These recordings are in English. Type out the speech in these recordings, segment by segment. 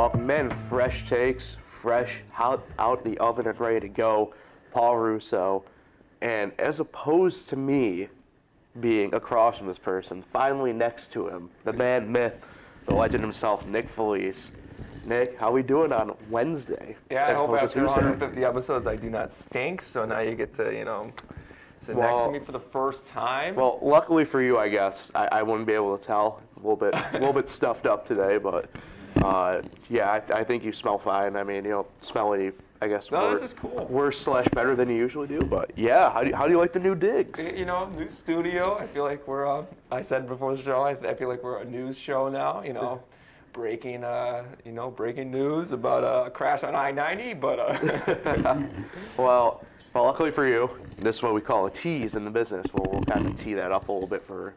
welcome in. Fresh takes, fresh out the oven and ready to go. Paul Russo. And as opposed to me being across from this person, finally next to him, the man, myth, the legend himself, Nick Felice. Nick, how we doing on Wednesday? Yeah, I hope after 150 episodes I do not stink, so now you get to, sit next to me for the first time. Well, luckily for you, I guess, I wouldn't be able to tell. A little bit stuffed up today, but yeah, I think you smell fine. I mean, you don't smell any, I guess, this is cool. Worse / better than you usually do, but yeah, how do you like the new digs? New studio. I feel like we're, I said before the show, I feel like we're a news show now, breaking news about a crash on I-90, but Well, luckily for you, this is what we call a tease in the business. We'll kind of tee that up a little bit for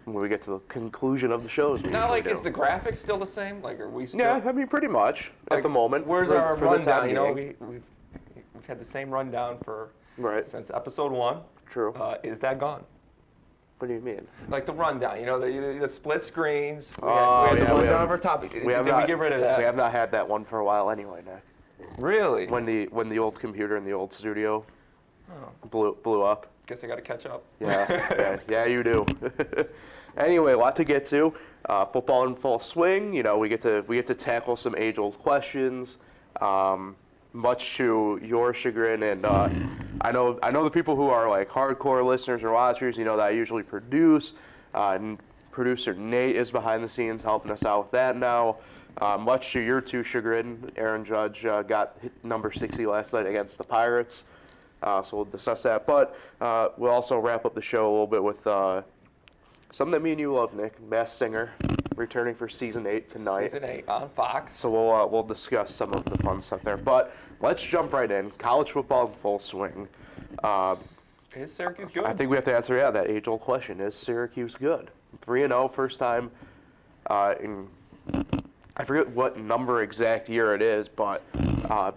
when we get to the conclusion of the shows. Now, is the graphic still the same? Are we still? Yeah, I mean, pretty much at the moment. Where's our rundown? We've had the same rundown since episode 1. True. Is that gone? What do you mean? The rundown, the split screens. We Oh, had yeah, the rundown of our topic. Did we get rid of that? We have not had that one for a while anyway, Nick. Really? When the old computer in the old studio blew up. Guess I got to catch up. Yeah, you do. Anyway, a lot to get to. Football in full swing. We get to tackle some age-old questions. Much to your chagrin, and I know the people who are hardcore listeners or watchers, that I usually produce. And producer Nate is behind the scenes helping us out with that now. Much to your two chagrin, Aaron Judge got number 60 last night against the Pirates. So we'll discuss that. But we'll also wrap up the show a little bit with something that me and you love, Nick. Masked Singer, returning for Season 8 tonight. Season 8 on Fox. So we'll discuss some of the fun stuff there. But let's jump right in. College football in full swing. Is Syracuse good? I think we have to answer, that age-old question. Is Syracuse good? 3-0, first time in, I forget what number exact year it is, but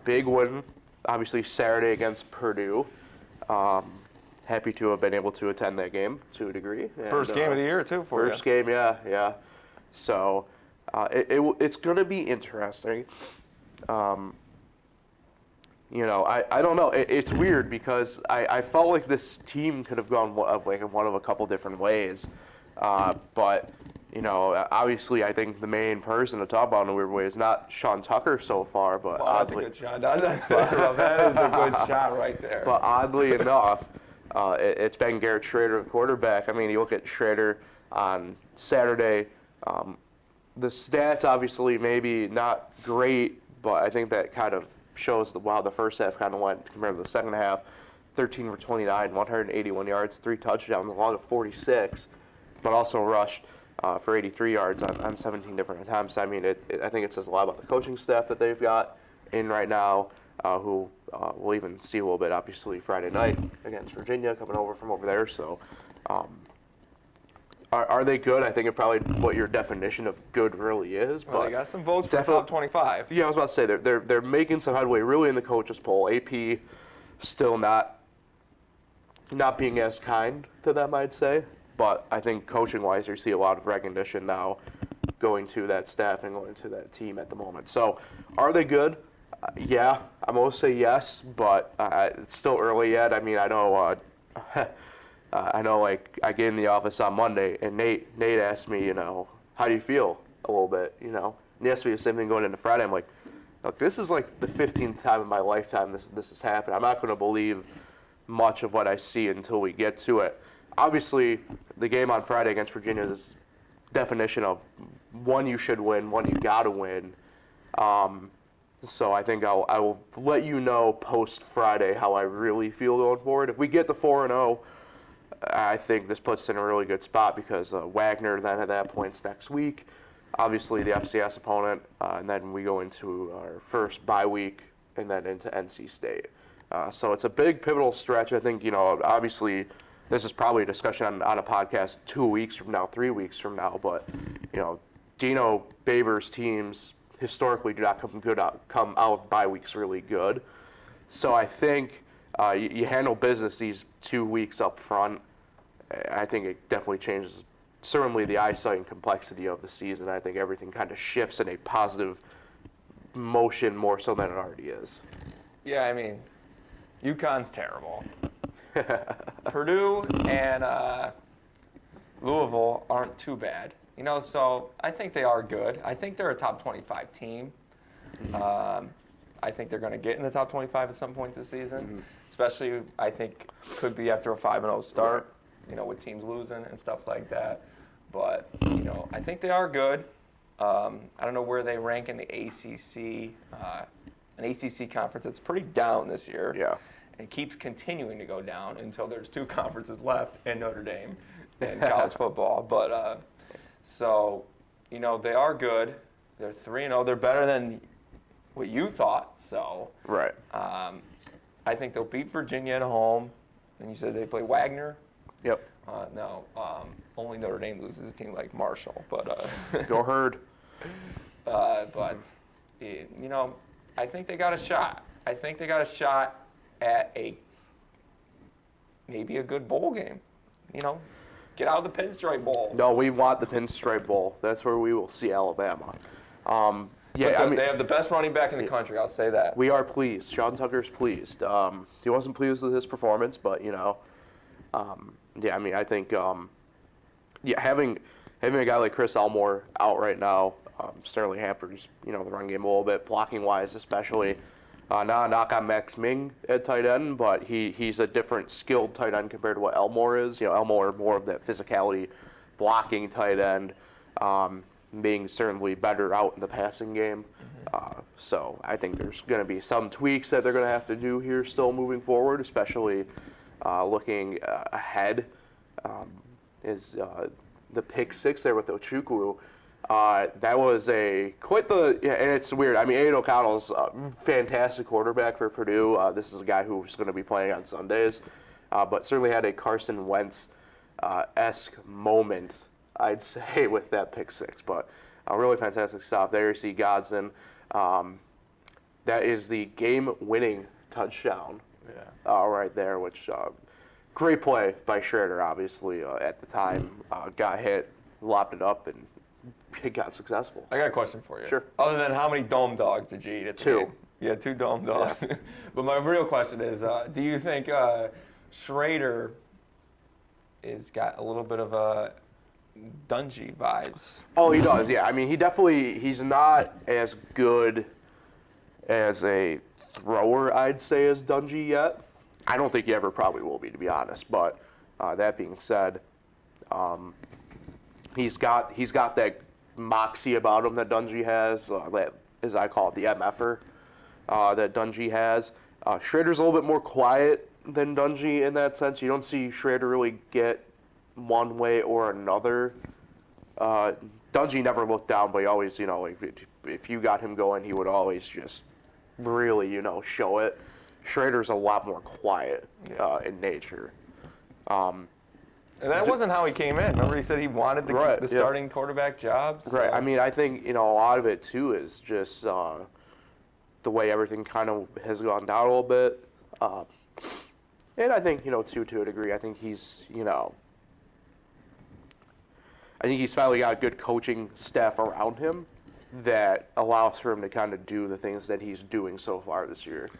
big win, obviously Saturday against Purdue. Happy to have been able to attend that game to a degree. And, first game of the year, too, for you. First game, yeah. So it's going to be interesting. I don't know. It's weird because I felt like this team could have gone in one of a couple different ways. But, obviously I think the main person to talk about in a weird way is not Sean Tucker so far. But that's a good shot. That is a good shot right there. But oddly enough, it's been Garrett Schrader, the quarterback. I mean, you look at Schrader on Saturday. The stats obviously maybe not great, but I think that kind of shows how the first half kind of went compared to the second half. 13 for 29, 181 yards, 3 touchdowns, a lot of 46, but also rushed for 83 yards on 17 different attempts. I mean, I think it says a lot about the coaching staff that they've got in right now, who we'll even see a little bit, obviously, Friday night against Virginia, coming over from over there. So are they good? I think it's probably what your definition of good really is. Well, they got some votes for top 25. Yeah, I was about to say, they're making some headway really in the coaches poll. AP still not being as kind to them, I'd say. But I think coaching-wise, you see a lot of recognition now going to that staff and going to that team at the moment. So are they good? Yeah, I'm going to say yes, but it's still early yet. I mean, I know I get in the office on Monday, and Nate asked me, how do you feel a little bit, And he asked me the same thing going into Friday. I'm like, look, this is the 15th time in my lifetime this has happened. I'm not going to believe much of what I see until we get to it. Obviously, the game on Friday against Virginia is definition of one you should win, one you got to win. So I think I will let you know post Friday how I really feel going forward. If we get the 4-0, I think this puts us in a really good spot because Wagner then at that point's next week. Obviously the FCS opponent, and then we go into our first bye week and then into NC State. So it's a big pivotal stretch. I think obviously this is probably a discussion on a podcast 2 weeks from now, 3 weeks from now. But Dino Babers teams historically do not come out bye weeks really good. So I think you handle business these 2 weeks up front. I think it definitely changes certainly the eyesight and complexity of the season. I think everything kind of shifts in a positive motion more so than it already is. Yeah, I mean, UConn's terrible. Purdue and Louisville aren't too bad. So I think they are good. I think they're a top 25 team. I think they're going to get in the top 25 at some point this season, especially I think could be after a 5-0 start, with teams losing and stuff like that. But, I think they are good. I don't know where they rank in the ACC, an ACC conference that's pretty down this year. Yeah. And keeps continuing to go down until there's 2 conferences left in Notre Dame in college football. But so, they are good. They're 3-0. They're better than what you thought. So, right. I think they'll beat Virginia at home. And you said they play Wagner. Yep. No, only Notre Dame loses a team like Marshall. But Go Herd. But I think they got a shot. I think they got a shot at maybe a good bowl game. Get out of the Pinstripe Bowl. No, we want the Pinstripe Bowl. That's where we will see Alabama. They have the best running back in the country. I'll say that. We are pleased. Sean Tucker's pleased. He wasn't pleased with his performance, but I think having a guy like Chris Elmore out right now certainly hampers the run game a little bit, blocking wise especially. Not a knock on Max Ming at tight end, but he's a different skilled tight end compared to what Elmore is. Elmore more of that physicality, blocking tight end, being certainly better out in the passing game. So I think there's going to be some tweaks that they're going to have to do here still moving forward, especially looking ahead. Is the pick 6 there with Ochukwu. That was and it's weird. I mean, Aiden O'Connell's a fantastic quarterback for Purdue. This is a guy who's going to be playing on Sundays, but certainly had a Carson Wentz-esque moment, I'd say, with that pick 6. But really fantastic stuff there. You see Godson. That is the game-winning touchdown right there, which great play by Schrader, obviously, at the time. Got hit, lopped it up, and it got successful. I got a question for you. Sure. Other than how many dome dogs did you eat at the 2. game? Yeah, 2 dome dogs. Yeah. But my real question is, do you think Schrader is got a little bit of a Dungy vibes? Oh, he does, yeah. I mean, he's not as good as a thrower, I'd say, as Dungy yet. I don't think he ever probably will be, to be honest. But that being said, he's got that moxie about him that Dungy has, that, as I call it, the MFer that Dungy has. Schrader's a little bit more quiet than Dungy in that sense. You don't see Schrader really get one way or another. Dungy never looked down, but he always, if you got him going, he would always just really, show it. Schrader's a lot more quiet in nature. And that wasn't how he came in. Remember, he said he wanted to keep the starting quarterback job. So. Right. I mean, I think a lot of it too is just the way everything kind of has gone down a little bit. And I think too, to a degree, I think he's finally got a good coaching staff around him that allows for him to kind of do the things that he's doing so far this year.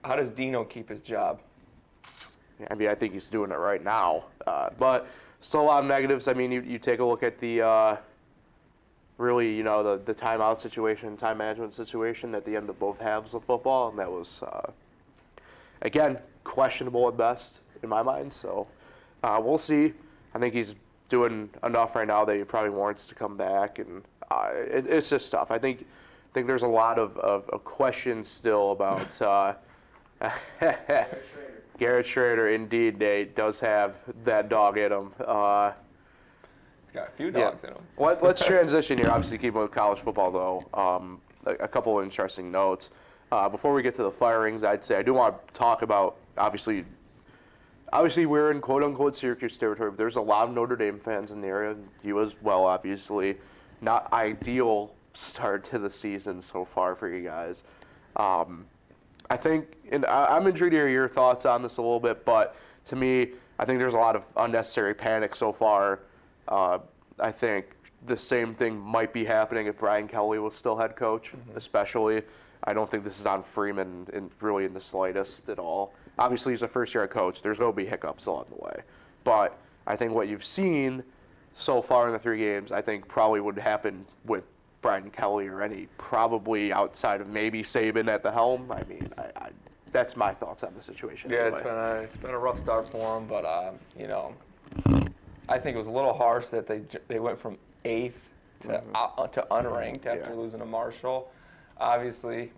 How does Dino keep his job? I mean, I think he's doing it right now. But still a lot of negatives. I mean, you take a look at the really, the timeout situation, time management situation at the end of both halves of football, and that was, again, questionable at best in my mind. So we'll see. I think he's doing enough right now that he probably warrants to come back, and it's just tough. I think there's a lot of questions still about Garrett Schrader, indeed, Nate, does have that dog in him. He's got a few dogs in him. Let's transition here. Obviously, keep with college football, though. A couple of interesting notes. Before we get to the firings, I'd say I do want to talk about, obviously we're in quote-unquote Syracuse territory, but there's a lot of Notre Dame fans in the area. You as well, obviously. Not ideal start to the season so far for you guys. I think, and I'm intrigued to hear your thoughts on this a little bit, but to me, I think there's a lot of unnecessary panic so far I think the same thing might be happening if Brian Kelly was still head coach, especially. I don't think this is on Freeman really in the slightest at all. Obviously, he's a first-year head coach. There's going to be hiccups along the way. But I think what you've seen so far in the 3 games, I think probably would happen with Brian Kelly or any probably outside of maybe Saban at the helm. I mean, that's my thoughts on the situation. Yeah, anyway. it's been a rough start for him, but I think it was a little harsh that they went from 8th to unranked after losing to Marshall. Obviously,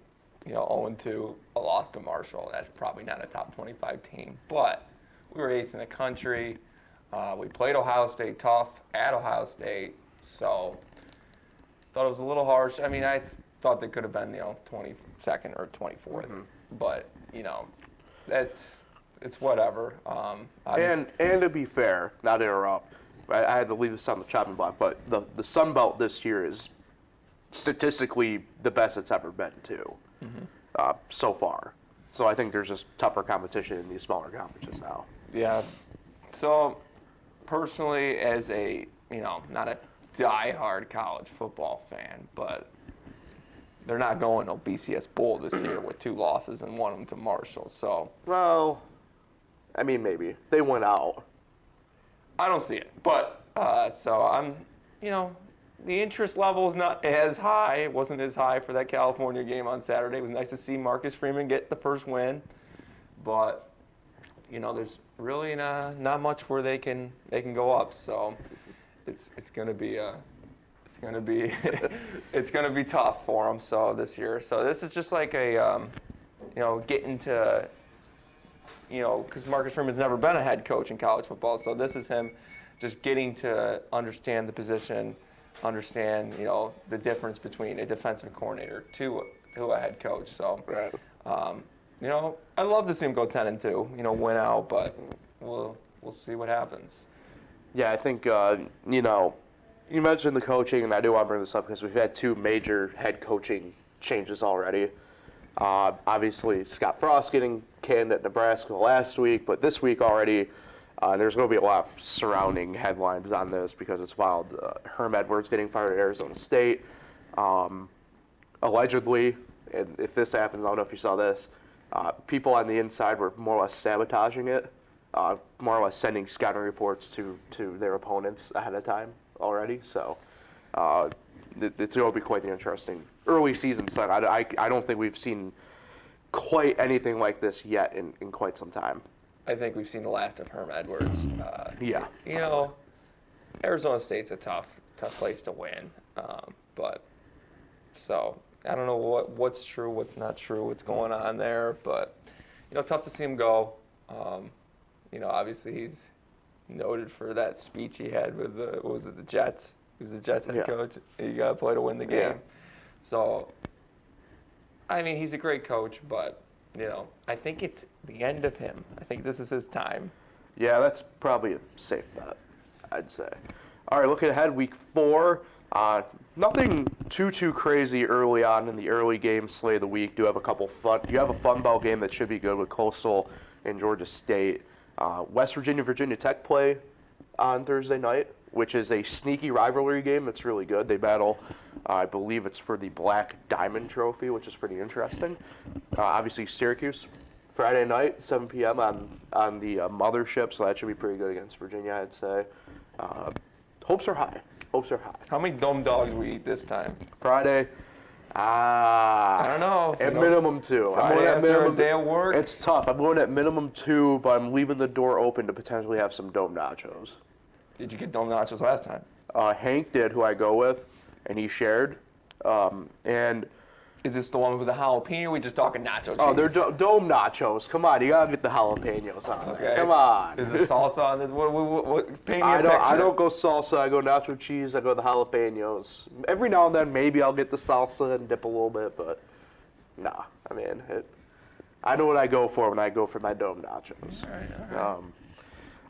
0-2, a loss to Marshall. That's probably not a top 25 team, but we were 8th in the country. We played Ohio State tough at Ohio State, so thought it was a little harsh. I mean, I thought they could have been 22nd or 24th, but it's whatever. And to be fair, not to interrupt, I had to leave this on the chopping block, but the Sun Belt this year is statistically the best it's ever been too, so far. So I think there's just tougher competition in these smaller conferences now. Yeah. So personally, as a not a die-hard college football fan, but they're not going to BCS Bowl this year with 2 losses and one of them to Marshall. So well, I mean maybe they went out. I don't see it, but so I'm the interest level is not as high. It wasn't as high for that California game on Saturday. It was nice to see Marcus Freeman get the first win, but there's really not much where they can go up. So it's going to be it's going to be tough for them. So this year, so this is just like a getting to because Marcus Freeman's never been a head coach in college football. So this is him just getting to understand the position. Understand, the difference between a defensive coordinator to a head coach. So, right. I'd love to see him go 10-2, win out, but we'll see what happens. Yeah, I think you mentioned the coaching, and I do want to bring this up because we've had 2 major head coaching changes already. Obviously, Scott Frost getting canned at Nebraska last week, but this week already. There's going to be a lot of surrounding headlines on this because it's wild. Herm Edwards getting fired at Arizona State. Allegedly, and if this happens, I don't know if you saw this, people on the inside were more or less sabotaging it, more or less sending scouting reports to their opponents ahead of time already. So it's going to be quite the interesting early season start. I don't think we've seen quite anything like this yet in quite some time. I think we've seen the last of Herm Edwards. Yeah. Arizona State's a tough place to win. But so I don't know what's true, what's not true, what's going on there. But tough to see him go. Obviously he's noted for that speech he had with the Jets. He was the Jets head coach. You got to play to win the game. Yeah. So I mean, he's a great coach, but. I think it's the end of him. I think this is his time. Yeah, that's probably a safe bet, I'd say. All right, looking ahead, week 4. Nothing too crazy early on in the early game slate of the week. You have a fun ball game that should be good with Coastal and Georgia State. West Virginia, Virginia Tech play on Thursday night, which is a sneaky rivalry game that's really good. They battle, I believe it's for the Black Diamond Trophy, which is pretty interesting. Obviously, Syracuse, Friday night, 7 p.m. on the mothership, so that should be pretty good against Virginia, I'd say. Hopes are high. How many Dome Dogs we eat this time? Friday, I don't know. At minimum 2. Friday I'm going after minimum, a day of work? It's tough. I'm going at minimum 2, but I'm leaving the door open to potentially have some Dome Nachos. Did you get Dome Nachos last time? Hank did, who I go with, and he shared. And is this the one with the jalapeno? Or we just talking nacho cheese? oh, they're Dome Nachos. Come on, you gotta get the jalapenos on there. Come on. Is there salsa on this? What paint me a I picture. don't go salsa. I go nacho cheese. I go the jalapenos. Every now and then, maybe I'll get the salsa and dip a little bit, but nah. I mean, I know what I go for when I go for my Dome Nachos. All right.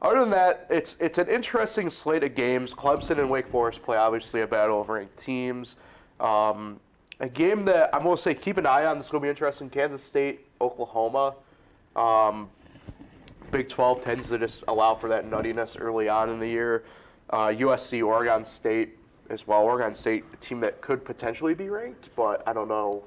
Other than that, it's an interesting slate of games. Clemson and Wake Forest play obviously a battle of ranked teams. A game that I'm going to say keep an eye on. This is going to be interesting. Kansas State, Oklahoma. Big 12 tends to just allow for that nuttiness early on in the year. USC, Oregon State as well. Oregon State, a team that could potentially be ranked, but I don't know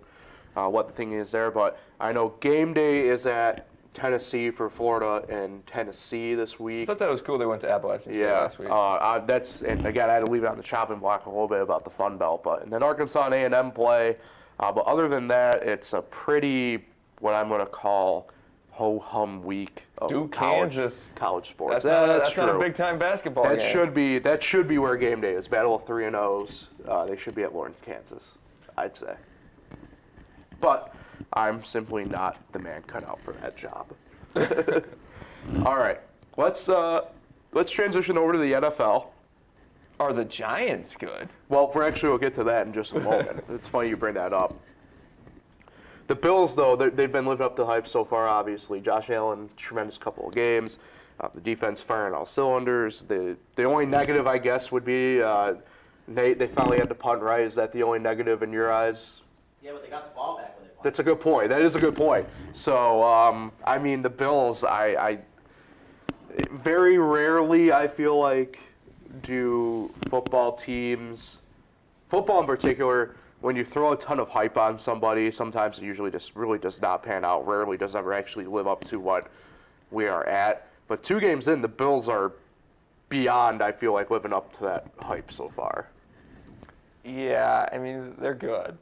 what the thing is there. But I know game day is at Tennessee for Florida and Tennessee this I week. thought that was cool they went to Appalachian State last week. And again, I had to leave it on the chopping block a little bit about the Fun Belt. But and then Arkansas and A&M play. But other than that, it's a pretty, what I'm going to call, ho-hum week of Kansas. college sports. That's true. not a big-time basketball game. That should be where game day is. Battle of 3-0s. They should be at Lawrence, Kansas, I'd say. But I'm simply not the man cut out for that job. All right, let's transition over to the NFL. Are the Giants good? Well, we'll get to that in just a moment. It's funny you bring that up. The Bills, though, they've been living up to the hype so far, obviously. Josh Allen, tremendous couple of games. The defense firing all cylinders. The only negative, I guess, would be they finally had to punt right. Is that the only negative in your eyes? Yeah, but they got the ball back when they punted. That's a good point. That is a good point. So, I mean, the Bills, I very rarely, I feel like, do football teams, football in particular, when you throw a ton of hype on somebody, sometimes it usually just really does not pan out. Rarely does ever actually live up to what we are at. But 2 games in, the Bills are beyond, I feel like, living up to that hype so far. Yeah, I mean, they're good.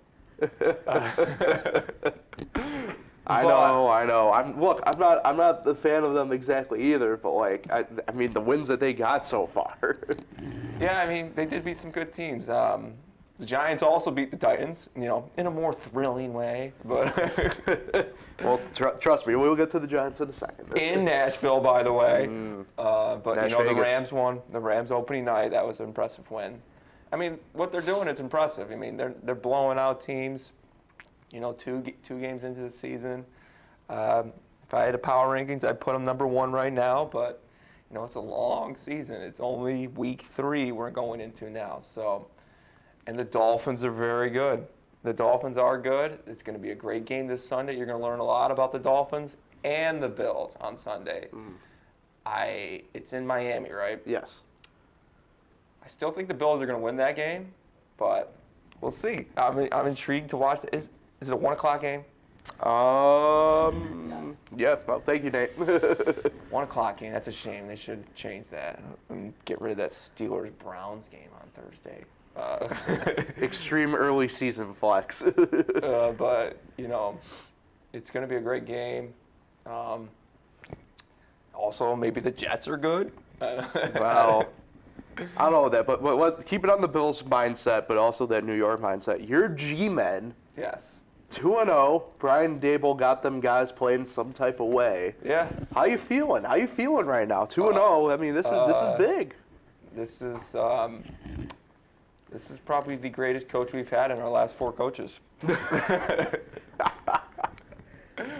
I know. I'm not the fan of them exactly either, but like, I mean, the wins that they got so far. Yeah, I mean, they did beat some good teams. The Giants also beat the Titans, in a more thrilling way. But well, trust me, we'll get to the Giants in a second. In Nashville, by the way. But Nash the Vegas. Rams won. The Rams opening night. That was an impressive win. I mean, what they're doing is impressive. I mean, they're blowing out teams. 2 games into the season. If I had a power rankings, I'd put them number 1 right now. But it's a long season. It's only week 3 we're going into now. So. And the Dolphins are very good. The Dolphins are good. It's going to be a great game this Sunday. You're going to learn a lot about the Dolphins and the Bills on Sunday. It's in Miami, right? Yes. I still think the Bills are going to win that game, but we'll see. I'm intrigued to watch. Is it a 1 o'clock game? Yeah. Well, thank you, Nate. 1 o'clock game. That's a shame. They should change that and get rid of that Steelers-Browns game on Thursday. Extreme early season flex. But it's going to be a great game. Also, maybe the Jets are good. Well, I don't know that, but keep it on the Bills mindset, but also that New York mindset. Your G-men, Yes. 2-0. Brian Daboll got them guys playing some type of way. Yeah. How you feeling? How you feeling right now? 2-0. I mean, this is big. This is probably the greatest coach we've had in our last 4 coaches.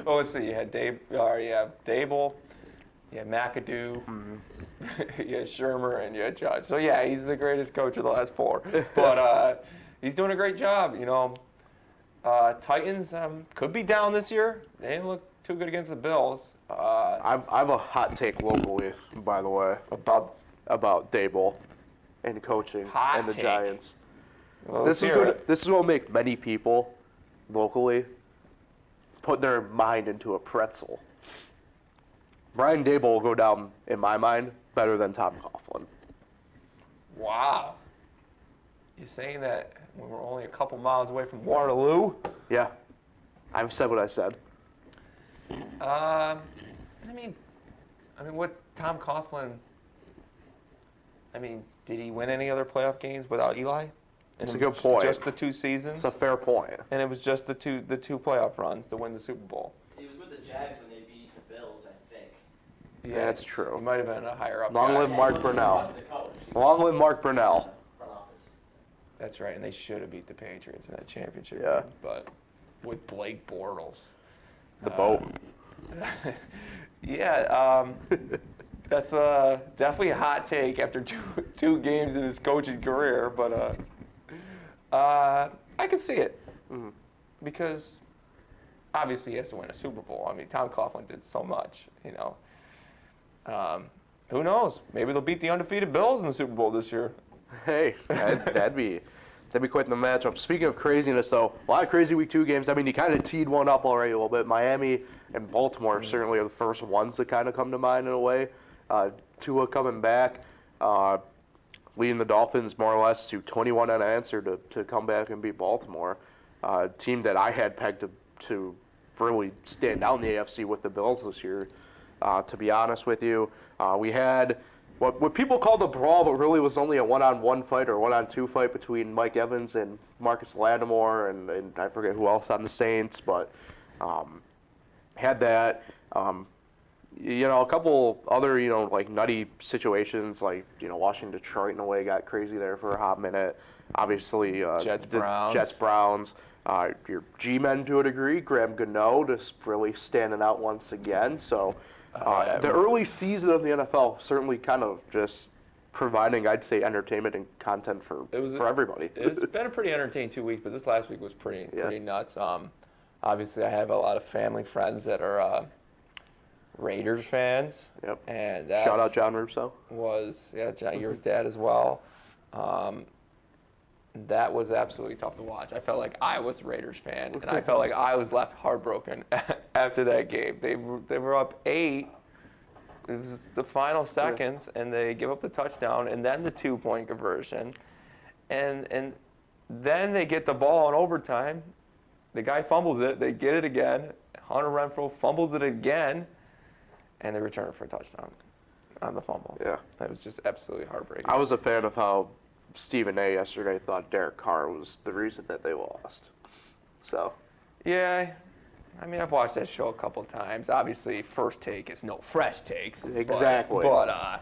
Oh, let's see. You had Daboll, you had McAdoo, you had Shermer, and you had Judge. So, yeah, he's the greatest coach of the last 4. But he's doing a great job. Titans could be down this year. They didn't look too good against the Bills. I have a hot take locally, by the way, about Daboll and coaching and the take. Giants. Well, This is going to make many people locally put their mind into a pretzel. Brian Daboll will go down, in my mind, better than Tom Coughlin. Wow. You're saying that when we're only a couple miles away from Waterloo? Yeah, I've said what I said. I mean, what Tom Coughlin? Did he win any other playoff games without Eli? It's a good point. Just the 2 seasons. It's a fair point. And it was just the two playoff runs to win the Super Bowl. He was with the Jags when they beat the Bills, I think. Yeah, that's true. He might have been a higher up Long guy. live Mark he wasn't Brunell. the coach. He was Long live Mark Brunell. front office. That's right, and they should have beat the Patriots in that championship Yeah. game. But with Blake Bortles. The boat. Yeah, that's definitely a hot take after two games in his coaching career, but I can see it because obviously he has to win a Super Bowl. Tom Coughlin did so much, I who knows? Maybe they'll beat the undefeated Bills in the Super Bowl this year. Hey, that'd be quite the matchup. Speaking of craziness, though, a lot of crazy Week 2 games. I mean, you kind of teed one up already a little bit. Miami and Baltimore certainly are the first ones that kind of come to mind in a way. Tua coming back, leading the Dolphins more or less to 21 unanswered to come back and beat Baltimore. Team that I had pegged to really stand out in the AFC with the Bills this year. To be honest with you, we had what people call the brawl, but really was only a one-on-one fight or one-on-two fight between Mike Evans and Marcus Lattimore, and I forget who else on the Saints, but had that. A couple other, like nutty situations, like, Washington, Detroit in a way got crazy there for a hot minute. Obviously, Jets, Browns. Your G-men to a degree, Graham Gano just really standing out once again. So the early season of the NFL certainly kind of just providing, I'd say, entertainment and content for everybody. It's been a pretty entertaining 2 weeks, but this last week was pretty nuts. Obviously, I have a lot of family friends that are Raiders fans. Yep. And shout out John Russo. John, your dad as well. That was absolutely tough to watch. I felt like I was a Raiders fan, and I felt like I was left heartbroken after that game. They were up 8. It was the final seconds, and they give up the touchdown, and then the 2-point conversion, and then they get the ball in overtime. The guy fumbles it. They get it again. Hunter Renfrow fumbles it again, and they return it for a touchdown on the fumble. Yeah. That was just absolutely heartbreaking. I was a fan of how Stephen A. yesterday thought Derek Carr was the reason that they lost. So. Yeah. I mean, I've watched that show a couple times. Obviously, First Take is no fresh takes. Exactly. But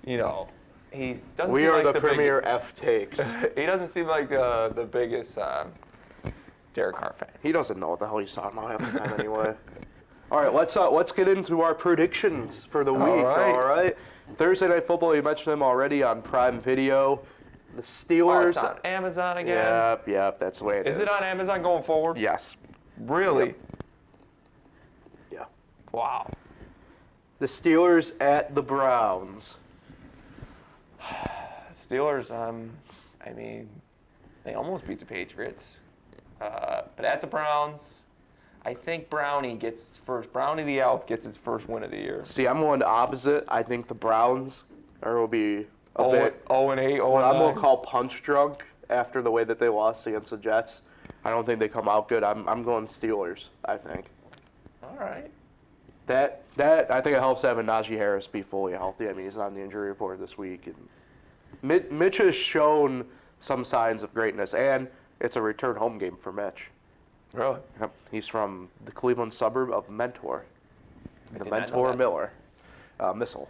he doesn't we seem are like the premier F takes. He doesn't seem like the biggest Derek Carr fan. He doesn't know what the hell he's talking about half the time anyway. All right, let's get into our predictions for the week. All right. Thursday Night Football, you mentioned them already on Prime Video. The Steelers. Oh, it's on Amazon again? Yep, that's the way it is. Is it on Amazon going forward? Yes. Really? Yep. Yeah. Wow. The Steelers at the Browns. Steelers, I mean, they almost beat the Patriots. But at the Browns, I think Brownie the Elf gets his first win of the year. See, I'm going opposite. I think the Browns will be a bit 0-8, 0-9. What I'm going to call punch drunk after the way that they lost against the Jets. I don't think they come out good. I'm going Steelers, I think. All right. That I think it helps having Najee Harris be fully healthy. I mean, he's on the injury report this week. And Mitch has shown some signs of greatness, and it's a return home game for Mitch. Really? Yep. He's from the Cleveland suburb of Mentor. The Mentor Missile.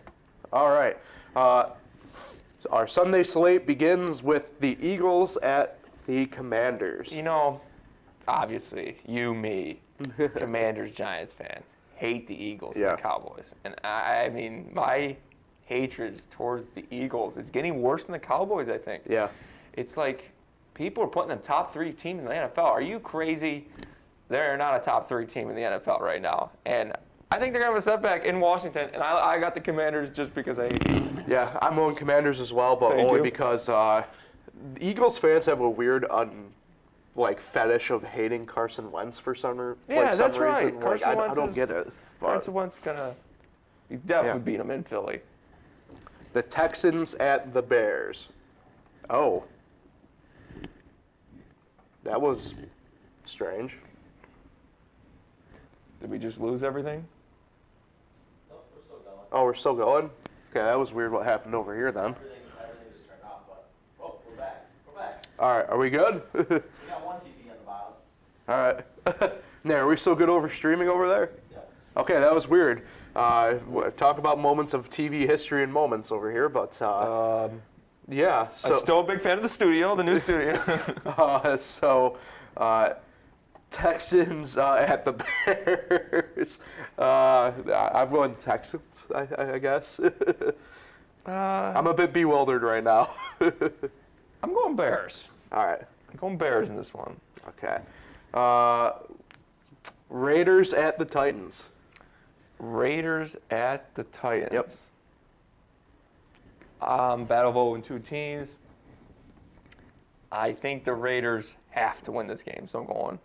All right. Our Sunday slate begins with the Eagles at the Commanders. Obviously, me, Commanders Giants fan, hate the Eagles and the Cowboys. And I mean, my hatred towards the Eagles is getting worse than the Cowboys, I think. Yeah. It's like people are putting them top 3 team in the NFL. Are you crazy? They're not a top 3 team in the NFL right now. And I think they're going to have a setback in Washington, and I got the Commanders just because I hate the Eagles. Yeah, I'm going Commanders as well, but only because Eagles fans have a weird fetish of hating Carson Wentz for some reason. Yeah, that's right. I don't get it. Carson Wentz he definitely beat him in Philly. The Texans at the Bears. Oh. That was strange. Did we just lose everything? Nope, we're still going. Oh, we're still going? Okay, that was weird what happened over here then. Everything just turned off, but we're back. We're back. All right, are we good? We got one TV on the bottom. All right. Now, are we still good over streaming over there? Yeah. Okay, that was weird. Talk about moments of TV history and moments over here, but yeah. So I'm still a big fan of the new studio. Texans at the Bears. I'm going Texans, I guess. I'm a bit bewildered right now. I'm going Bears. All right. I'm going Bears in this one. Okay. Raiders at the Titans. Raiders at the Titans. Yep. Battle of 0-2 teams. I think the Raiders have to win this game, so I'm going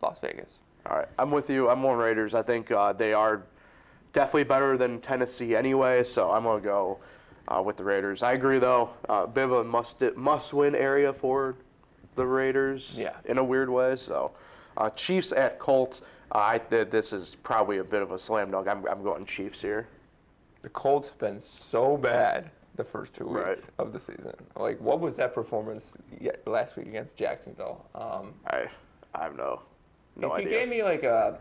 Las Vegas. All right, I'm with you. I'm on Raiders. I think they are definitely better than Tennessee anyway, so I'm going to go with the Raiders. I agree, though. A bit of a must-win area for the Raiders in a weird way. So Chiefs at Colts. This is probably a bit of a slam dunk. I'm going Chiefs here. The Colts have been so bad the first 2 weeks Right. of the season. Like, what was that performance last week against Jacksonville? I have no if idea. you gave me like a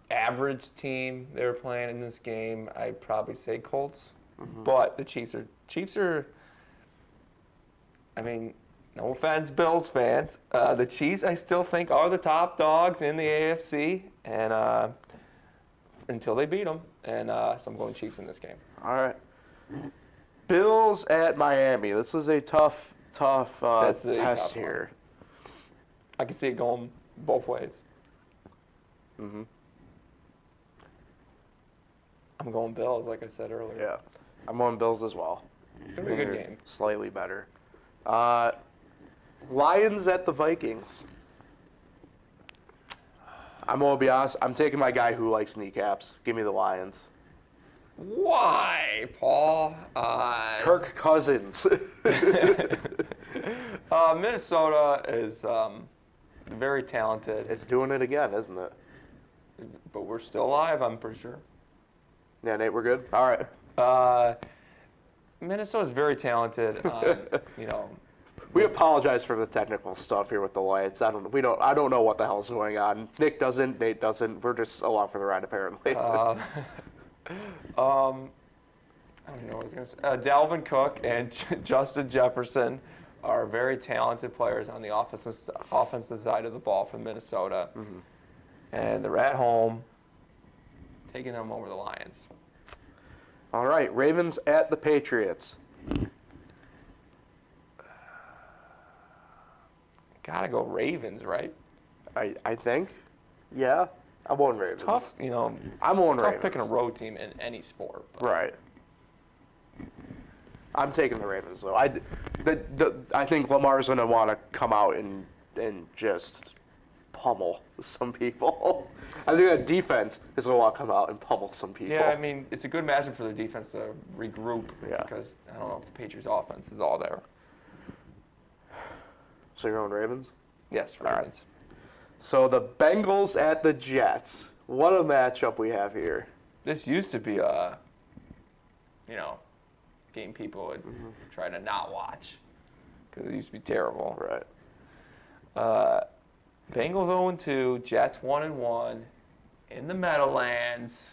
average team they were playing in this game, I'd probably say Colts. Mm-hmm. But the Chiefs are. I mean, no offense, Bills fans. The Chiefs, I still think, are the top dogs in the AFC, and until they beat them, and so I'm going Chiefs in this game. All right. Bills at Miami. This is a tough That's a test tough one. here. I can see it going both ways. Mm-hmm. I'm going Bills, like I said earlier. Yeah, I'm on Bills as well. It's gonna be a good They're game. Slightly better. Lions at the Vikings. I'm gonna be honest. I'm taking my guy who likes kneecaps. Give me the Lions. Why, Paul? Kirk Cousins. Minnesota is very talented, It's doing it again, isn't it? but we're still alive, I'm pretty sure. Yeah, Nate, we're good. All right. Minnesota's very talented. We apologize for the technical stuff here with the Lions. I don't know what the hell's going on. Nick doesn't. Nate doesn't. We're just along for the ride, apparently. I don't know what I was going to say. Dalvin Cook and Justin Jefferson are very talented players on the offensive side of the ball for Minnesota. Mm-hmm. And they're at home, taking them over the Lions. All right, Ravens at the Patriots. Gotta go Ravens, right? I think. Yeah, I'm on Ravens. It's tough, I'm on tough Ravens. picking a road team in any sport. But Right. I'm taking the Ravens though. I think Lamar's gonna want to come out and just pummel some people. I think that defense is gonna want to come out and pummel some people. Yeah, I mean, it's a good matchup for the defense to regroup Yeah. because I don't know if the Patriots' offense is all there. So you're on Ravens? Yes, All right. Ravens. So the Bengals at the Jets. What a matchup we have here. This used to be game people would try to not watch because it used to be terrible. Right. Bengals 0-2, Jets 1-1 in the Meadowlands.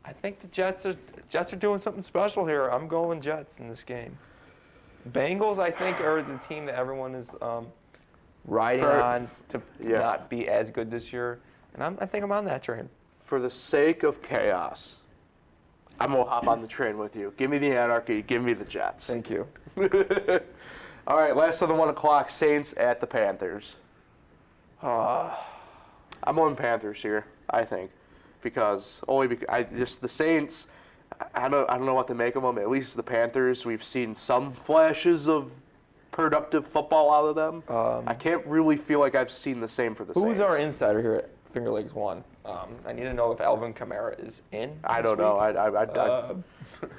I think the Jets are doing something special here. I'm going Jets in this game. Bengals, I think, are the team that everyone is riding on to not be as good this year, and I think I'm on that train. For the sake of chaos, I'm gonna hop on the train with you. Give me the anarchy. Give me the Jets. Thank you. All right, last of the 1 o'clock. Saints at the Panthers. I'm on Panthers here. I think because the Saints. I don't know what to make of them. At least the Panthers, we've seen some flashes of productive football out of them. I can't really feel like I've seen the same for the Saints. Who's our insider here at Finger Lakes 1? I need to know if Alvin Kamara is in. I don't know.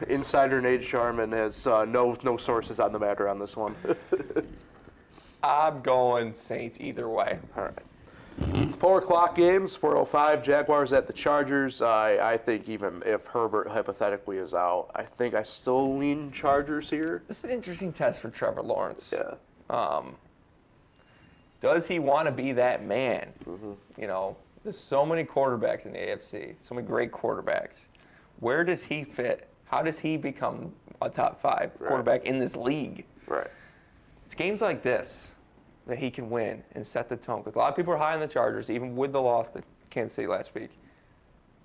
Insider Nate Sharman has no sources on the matter on this one. I'm going Saints either way. All right. 4 o'clock games, 4:05. Jaguars at the Chargers. I think even if Herbert hypothetically is out, I think I still lean Chargers here. This is an interesting test for Trevor Lawrence. Yeah. Does he want to be that man? Mm-hmm. There's so many quarterbacks in the AFC, so many great quarterbacks. Where does he fit? How does he become a top 5 quarterback in this league? Right. It's games like this that he can win and set the tone. Because a lot of people are high on the Chargers, even with the loss to Kansas City last week.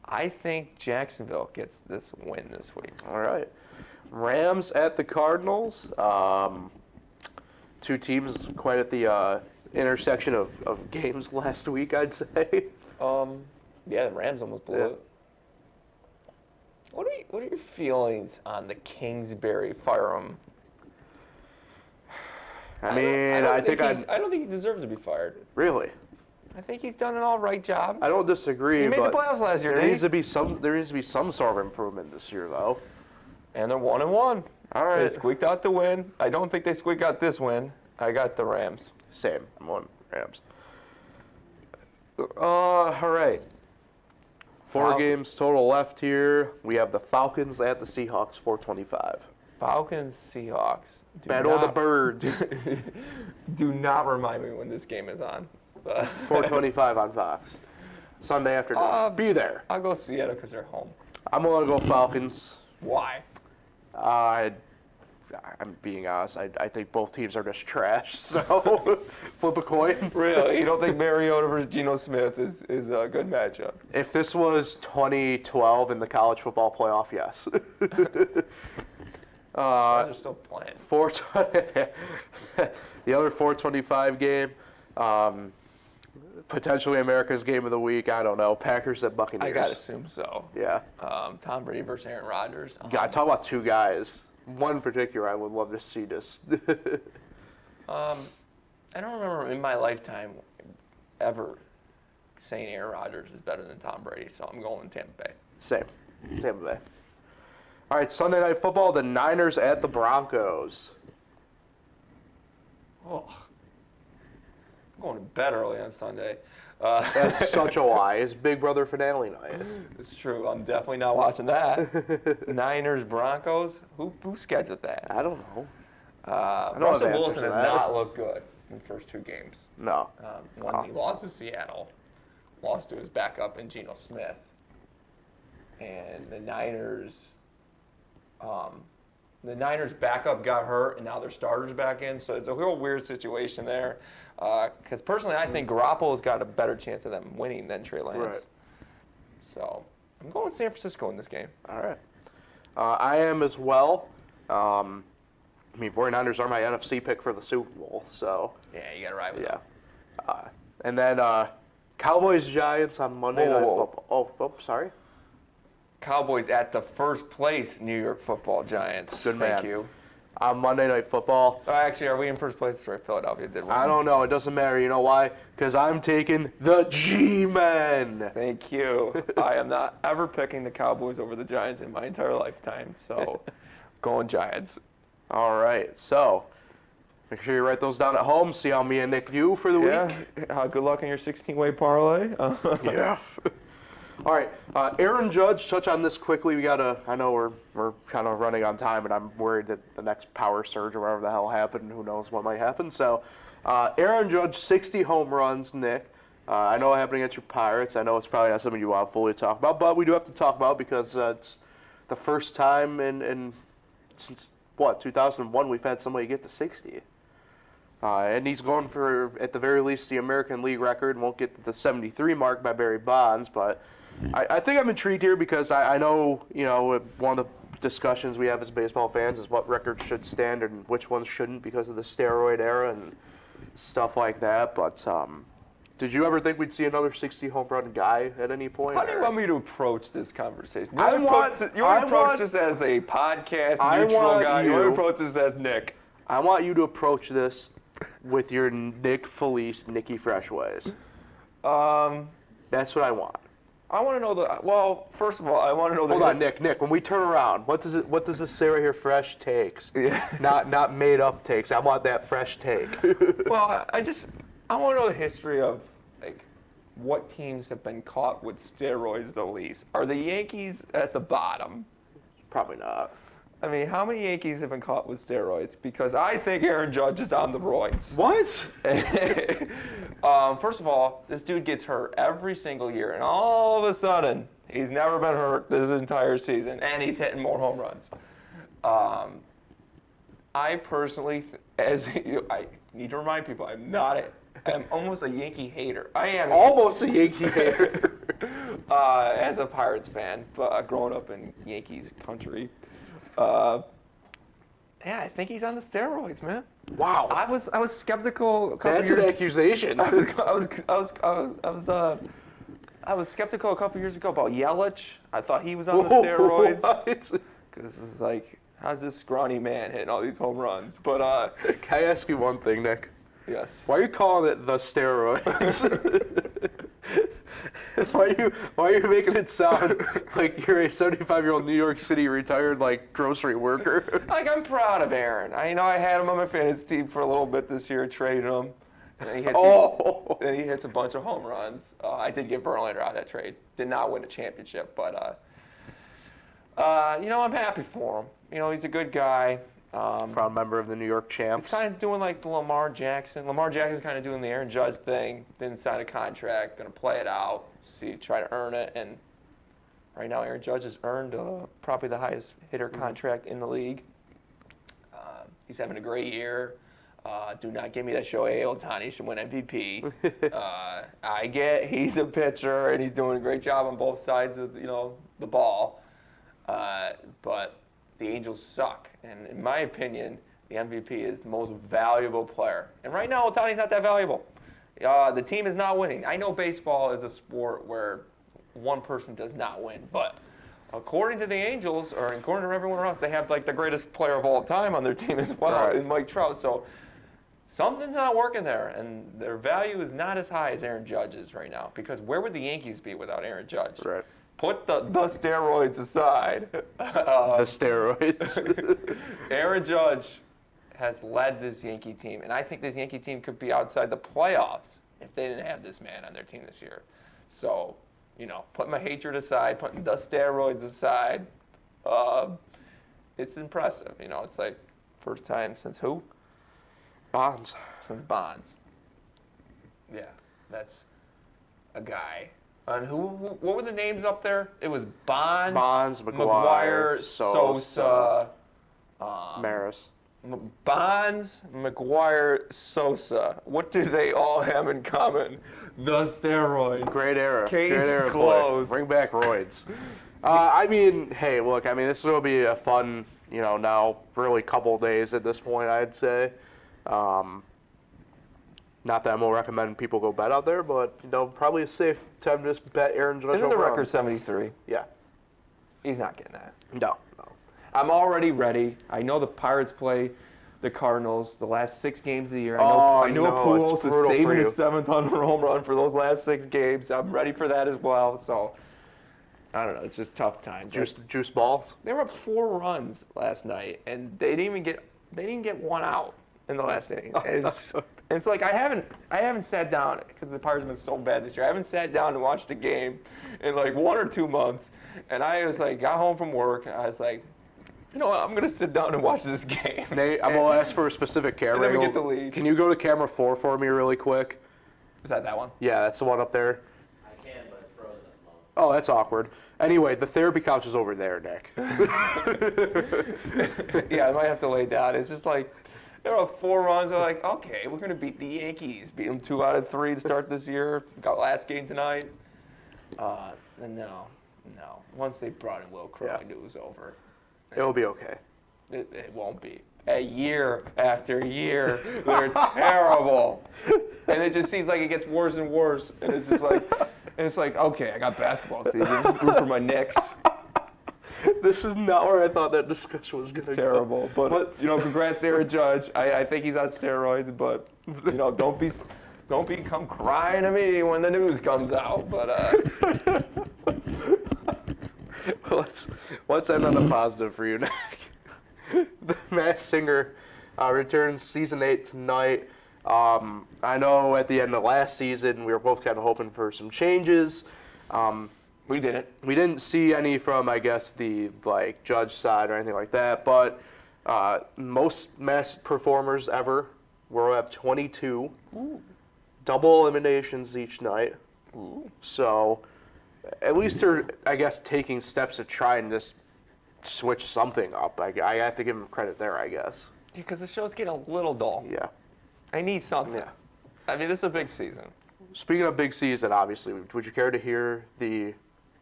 I think Jacksonville gets this win this week. All right. Rams at the Cardinals. Two teams quite at the intersection of games last week, I'd say. Yeah, the Rams almost blew it. What are your feelings on the Kingsbury firing? I mean, I don't think he deserves to be fired. really. I think he's done an all right job. I don't disagree, He made but the playoffs last year, there didn't needs he? to be some sort of improvement this year, though. And they're 1-1. All right. They squeaked out the win. I don't think they squeaked out this win. I got the Rams. Same. I'm on Rams. All right. Four games total left here. We have the Falcons at the Seahawks, 425. Falcons, Seahawks. Battle of the Birds. Do not remind me when this game is on. 425 on Fox. Sunday afternoon. Be there. I'll go Seattle because they're home. I'm going to go Falcons. Why? I'm being honest. I think both teams are just trash. So flip a coin. Really? You don't think Mariota versus Geno Smith is a good matchup? If this was 2012 in the college football playoff, yes. Guys are still playing. The other 425 game, potentially America's game of the week. I don't know. Packers at Buccaneers. I gotta assume so. Yeah. Tom Brady versus Aaron Rodgers. God, talk about two guys. One in particular, I would love to see this. I don't remember in my lifetime ever saying Aaron Rodgers is better than Tom Brady, so I'm going Tampa Bay. Same. Tampa Bay. All right, Sunday Night Football, the Niners at the Broncos. Oh, I'm going to bed early on Sunday. That's such a lie. It's Big Brother finale night. It's true. I'm definitely not watching that. Niners, Broncos. Who scheduled that? I don't know. Russell have answers Wilson to has that. not looked good in the first two games. No. When he lost to Seattle, lost to his backup in Geno Smith, and the Niners backup got hurt, and now their starter's back in. So it's a real weird situation there. Because personally, I think Garoppolo's got a better chance of them winning than Trey Lance. Right. So I'm going with San Francisco in this game. All right. I am as well. I mean, 49ers are my NFC pick for the Super Bowl, so. Yeah, you got to ride with Yeah. them. And then Cowboys-Giants on Monday Night Football. Oh, sorry. Cowboys at the first place New York Football Giants. Good man. Thank you. On Monday Night Football. Actually, are we in first place? That's right, Philadelphia did win. I don't know. It doesn't matter. You know why? Because I'm taking the G-Men. Thank you. I am not ever picking the Cowboys over the Giants in my entire lifetime, so going Giants. All right. So make sure you write those down at home. See how me and Nick do for the week. Good luck in your 16-way parlay. Yeah. All right, Aaron Judge, touch on this quickly. I know we're kind of running on time, and I'm worried that the next power surge or whatever the hell happened, who knows what might happen. So, Aaron Judge, 60 home runs, Nick. I know it happened against your Pirates. I know it's probably not something you want to fully talk about, but we do have to talk about because it's the first time since 2001 we've had somebody get to 60. And he's going for, at the very least, the American League record. Won't get the 73 mark by Barry Bonds, but I think I'm intrigued here because I know, one of the discussions we have as baseball fans is what records should stand and which ones shouldn't because of the steroid era and stuff like that. But did you ever think we'd see another 60 home run guy at any point? How do you want me to approach this conversation? You I want want- to I approach want- this as a podcast I neutral want guy. You you- want to approach this as Nick. I want you to approach this with your Nick Felice, Nicky Fresh ways. That's what I want. I want to know well, first of all, I want to know Hold on, Nick. When we turn around, what does this say right here? Fresh takes. Yeah. Not made up takes. I want that fresh take. Well, I want to know the history of what teams have been caught with steroids the least. Are the Yankees at the bottom? Probably not. I mean, how many Yankees have been caught with steroids? Because I think Aaron Judge is on the roids. What? First of all, this dude gets hurt every single year, and all of a sudden, he's never been hurt this entire season, and he's hitting more home runs. I personally, I need to remind people, I'm almost a Yankee hater. I am Almost a Yankee hater. as a Pirates fan, but growing up in Yankees country. Yeah, I think he's on the steroids, man. Wow. I was skeptical a couple That's years. an accusation. I was I was skeptical a couple years ago about Yelich. I thought he was on the steroids. What? Because it's like, how's this scrawny man hitting all these home runs? But, Can I ask you one thing, Nick? yes. Why are you calling it the steroids? why are you making it sound like you're a 75-year-old New York City retired like grocery worker? Like, I'm proud of Aaron. I had him on my fantasy team for a little bit this year, traded him. And then he hits a bunch of home runs. I did get Verlander out of that trade. Did not win a championship, but I'm happy for him. He's a good guy. Proud member of the New York Champs. He's kind of doing like the Lamar Jackson. Lamar Jackson's kind of doing the Aaron Judge thing. Didn't sign a contract. Going to play it out. Try to earn it. And right now, Aaron Judge has earned probably the highest hitter contract in the league. He's having a great year. Do not give me that Shohei Ohtani should win MVP. I get he's a pitcher and he's doing a great job on both sides of the ball. But the Angels suck, and in my opinion, the MVP is the most valuable player. And right now, Ohtani's not that valuable. The team is not winning. I know baseball is a sport where one person does not win, but according to the Angels, or according to everyone else, they have like the greatest player of all time on their team as well, in Mike Trout. So something's not working there, and their value is not as high as Aaron Judge's right now. Because where would the Yankees be without Aaron Judge? Right. Put the steroids aside. The steroids. Aaron Judge has led this Yankee team, and I think this Yankee team could be outside the playoffs if they didn't have this man on their team this year. So, put my hatred aside, putting the steroids aside, it's impressive. It's like first time since who? Bonds. Since Bonds. Yeah, that's a guy. And what were the names up there? It was Bonds, McGuire, Sosa, Maris. Bonds, McGuire, Sosa. What do they all have in common? The steroids. Great era. Case Great era closed. Bring back roids. Hey, look, this will be a fun, now really couple days at this point, I'd say. Not that I'm gonna recommend people go bet out there, but probably a safe time to just bet Aaron Judge. Isn't the home record runs. 73? Yeah. He's not getting that. No. I'm already ready. I know the Pirates play the Cardinals the last 6 games of the year. I know Pujols it's is brutal saving for his you. 700 home run for those last 6 games. I'm ready for that as well. So I don't know. It's just tough times. Juice balls. They were up 4 runs last night, and they didn't even get one out in the last inning. It's like I haven't sat down because the Pirates have been so bad this year. I haven't sat down and watched a game in like 1 or 2 months, and I was like got home from work and I was like, what, I'm gonna sit down and watch this game. Nate, I'm gonna ask for a specific camera. And then we angle. get the lead. Can you go to camera 4 for me really quick? Is that one? Yeah, that's the one up there. I can, but it's frozen at the moment. Oh, that's awkward. Anyway, the therapy couch is over there, Nick. Yeah, I might have to lay down. It's just like there are 4 runs. I'm like, okay, we're gonna beat the Yankees. Beat them 2 out of 3 to start this year. Got last game tonight. And no. Once they brought in Will Crow, I knew it was over. It'll be okay. It won't be. A year after year, they're terrible. And it just seems like it gets worse and worse. And it's like, okay, I got basketball season. Root for my Knicks. This is not where I thought that discussion was going to go. Terrible. But congrats to Aaron Judge. I think he's on steroids, but don't come crying to me when the news comes out. But let's end on a positive for you, Nick. The Masked Singer returns season 8 tonight. I know at the end of last season we were both kind of hoping for some changes. we didn't. We didn't see any from, I guess, the Judge side or anything like that. But most masked performers ever will have 22. Ooh. Double eliminations each night. Ooh. So at least they're, I guess, taking steps to try and just switch something up. I have to give them credit there, I guess. Because the show's getting a little dull. Yeah. I need something. Yeah. I mean, this is a big season. Speaking of big season, obviously, would you care to hear the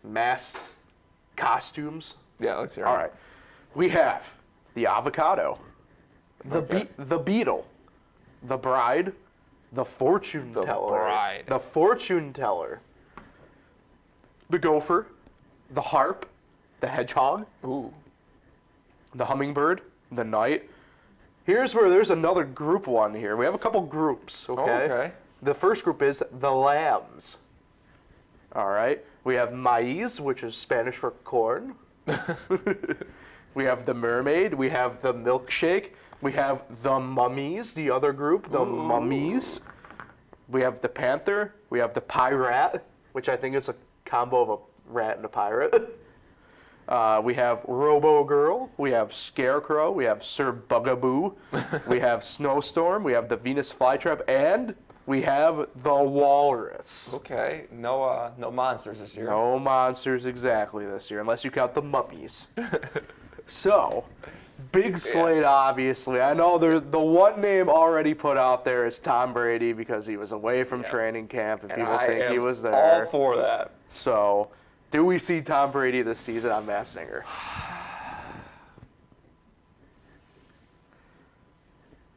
masked costumes? Yeah, let's hear it. All right. We have the avocado, the beetle, the bride, the fortune teller. bride. The fortune teller, the gopher, the harp, the hedgehog, Ooh. the hummingbird, the knight. Here's where there's another group one here. We have a couple groups, okay? Oh, okay. The first group is the lambs. All right. We have maize, which is Spanish for corn. We have the mermaid. We have the milkshake. We have the mummies, the other group, the mummies. We have the panther. We have the pirate, which I think is a combo of a rat and a pirate. We have Robo Girl. We have Scarecrow. We have Sir Bugaboo. We have Snowstorm. We have the Venus Flytrap, and we have the Walrus. Okay. No monsters this year. No monsters exactly this year, unless you count the mummies. So, big slate, obviously. I know there's the one name already put out there is Tom Brady because he was away from training camp and people think he was there. All for that. So, do we see Tom Brady this season on Masked Singer?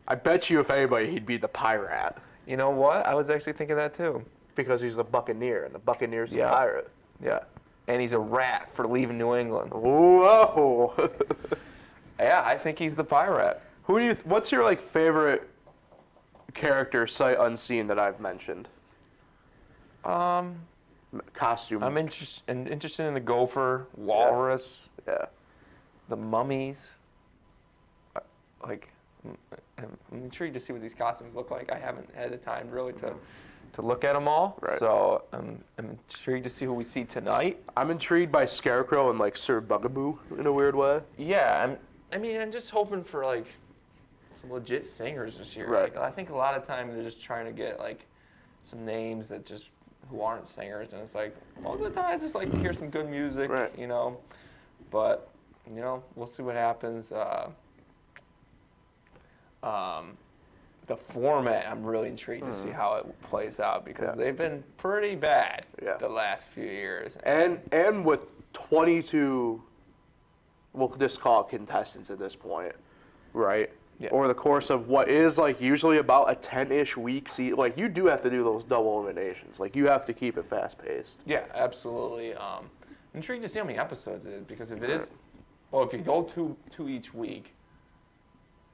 I bet you if anybody, he'd be the pirate You know what? I was actually thinking that too. because he's the Buccaneer, and the Buccaneer's the Yeah. pirate. Yeah. And he's a rat for leaving New England. Whoa! Yeah, I think he's the pirate. What's your like favorite character sight unseen that I've mentioned? Costume. I'm interested in the gopher, walrus, Yeah. the mummies. Like, I'm intrigued to see what these costumes look like. I haven't had the time really to look at them all. Right. So I'm intrigued to see who we see tonight. I'm intrigued by Scarecrow and like Sir Bugaboo in a weird way. Yeah, I'm just hoping for like some legit singers this year. Right. Like, I think a lot of time they're just trying to get like some names that just who aren't singers, and it's like most of the time I just like to hear some good music, Right. you know. But you know, we'll see what happens. The format, I'm really intrigued to see how it plays out because Yeah. they've been pretty bad Yeah. the last few years. And with 22, we'll just call it contestants at this point, right? Yeah. Over the course of what is like usually about a 10-ish week like you do have to do those double eliminations. Like you have to keep it fast paced. Yeah, absolutely. I'm intrigued to see how many episodes it is because if it is, well, if you go two each week,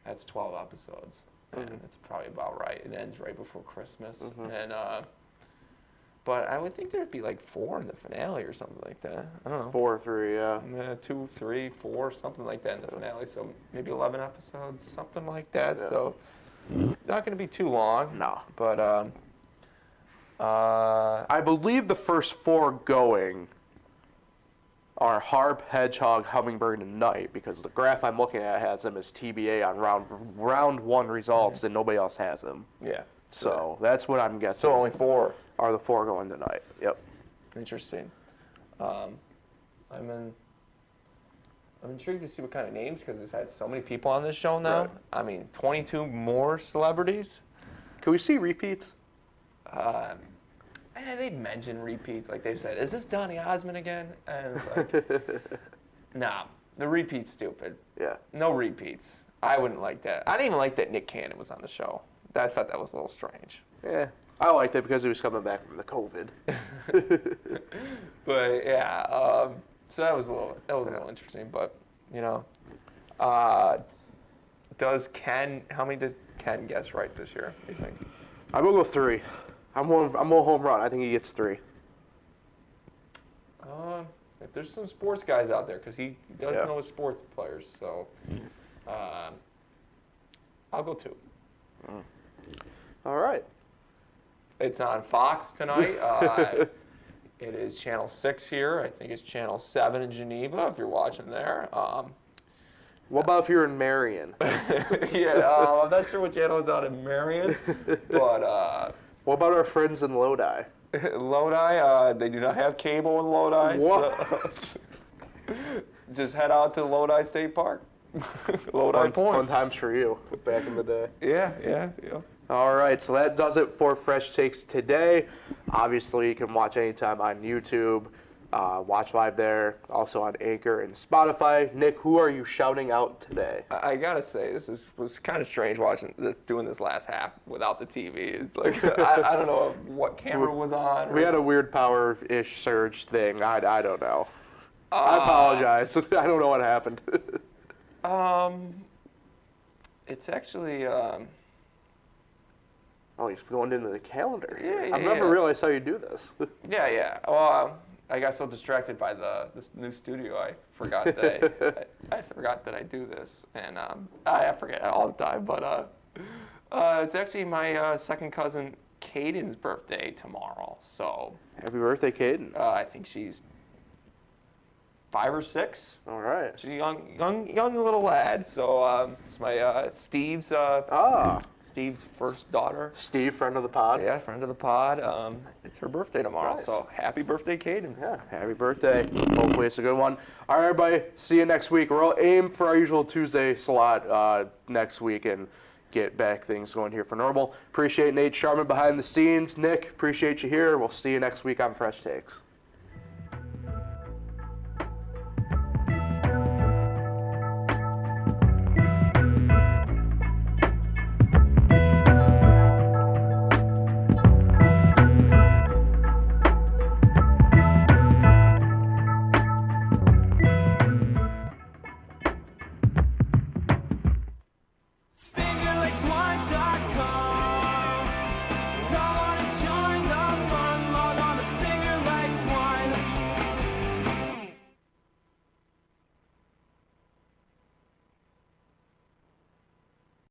that's 12 episodes, and it's probably about right. It ends right before Christmas, and but I would think there'd be like 4 in the finale or something like that. I don't know. 4 or 3, yeah. 2, 3, 4, something like that in the finale. So maybe 11 episodes, something like that. Yeah. So it's not going to be too long. No. But I believe the first 4 going are Harp, Hedgehog, Hummingbird, and Knight, because the graph I'm looking at has them as TBA on round 1 results, and nobody else has them. yeah. So that's what I'm guessing. So only 4. Are the 4 going tonight? Yep. Interesting. I'm intrigued to see what kind of names because we've had so many people on this show now. Right. I mean, 22 more celebrities. Can we see repeats? They mentioned repeats, like they said, "Is this Donny Osmond again?" And it's like, nah, the repeat's stupid. Yeah. No repeats. I wouldn't like that. I didn't even like that Nick Cannon was on the show. I thought that was a little strange. Yeah. I liked it because he was coming back from the COVID. But yeah, so that was a little interesting. But you know, how many does Ken guess right this year? Do you think? I'm gonna go 3. I'm going home run. I think he gets 3. If there's some sports guys out there, because he does Yeah. know his sports players, so I'll go 2. All right. It's on Fox tonight. It is Channel 6 here. I think it's Channel 7 in Geneva, if you're watching there. What about if you're in Marion? Yeah, I'm not sure what channel it's on in Marion, but What about our friends in Lodi? Lodi, they do not have cable in Lodi. What? So just head out to Lodi State Park. Lodi Point. Fun times for you back in the day. Yeah. All right, so that does it for Fresh Takes today. Obviously, you can watch anytime on YouTube. Watch live there, also on Anchor and Spotify. Nick, who are you shouting out today? I gotta say, was kind of strange doing this last half without the TV. It's like I don't know what camera was on. We had a weird power-ish surge thing. I don't know. I apologize. I don't know what happened. It's actually. Oh, he's going into the calendar. Yeah, I've never realized how you do this. Yeah. Well, I got so distracted by this new studio, I forgot that I forgot that I do this, and I forget all the time. But it's actually my second cousin Caden's birthday tomorrow. So Happy birthday, Caden. I think she's 5 or 6. All right. She's a young little lad. So it's my Steve's first daughter. Steve, friend of the pod. Yeah, friend of the pod. It's her birthday tomorrow. Nice. So happy birthday, Caden. Yeah, happy birthday. Hopefully it's a good one. All right, everybody. See you next week. We'll aim for our usual Tuesday slot next week and get back things going here for normal. Appreciate Nate Sharman behind the scenes. Nick, appreciate you here. We'll see you next week on Fresh Takes.